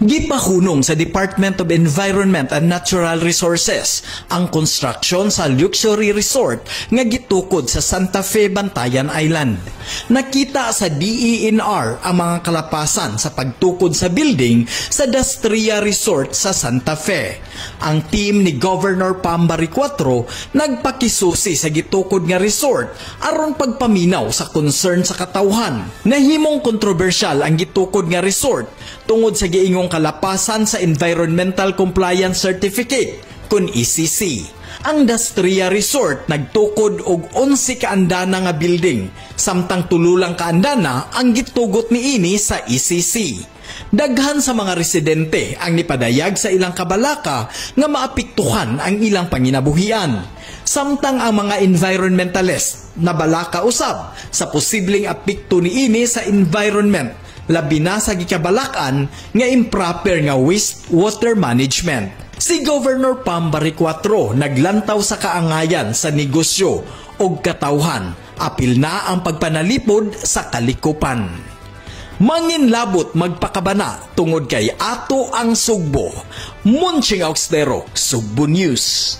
Gipahunong sa Department of Environment and Natural Resources ang konstruksyon sa luxury resort nga gitukod sa Santa Fe, Bantayan Island. Nakita sa DENR ang mga kalapasan sa pagtukod sa building sa Dastria Resort sa Santa Fe. Ang team ni Governor Pambari IV nagpakisusi sa gitukod nga resort aron pagpaminaw sa concern sa katawhan. Nahimong kontrobersyal ang gitukod nga resort tungod sa giingong kalapasan sa Environmental Compliance Certificate kun ECC. Ang Dastria Resort nagtukod og 11 ka andana nga building, samtang tululang ka andana ang gitugot niini sa ECC. Daghan sa mga residente ang nipadayag sa ilang kabalaka nga maapektuhan ang ilang panginabuhian. Samtang ang mga environmentalist nabalaka usab sa posibleng apekto niini sa environment, labi na sa gikabalakan nga improper nga wastewater management. Si Governor Pambari IV naglantaw sa kaangayan sa negosyo o katawhan, apil na ang pagpanalipod sa kalikupan. Manginlabot magpakabana tungod kay ato ang Sugbo. Munching Austero, Sugbo News.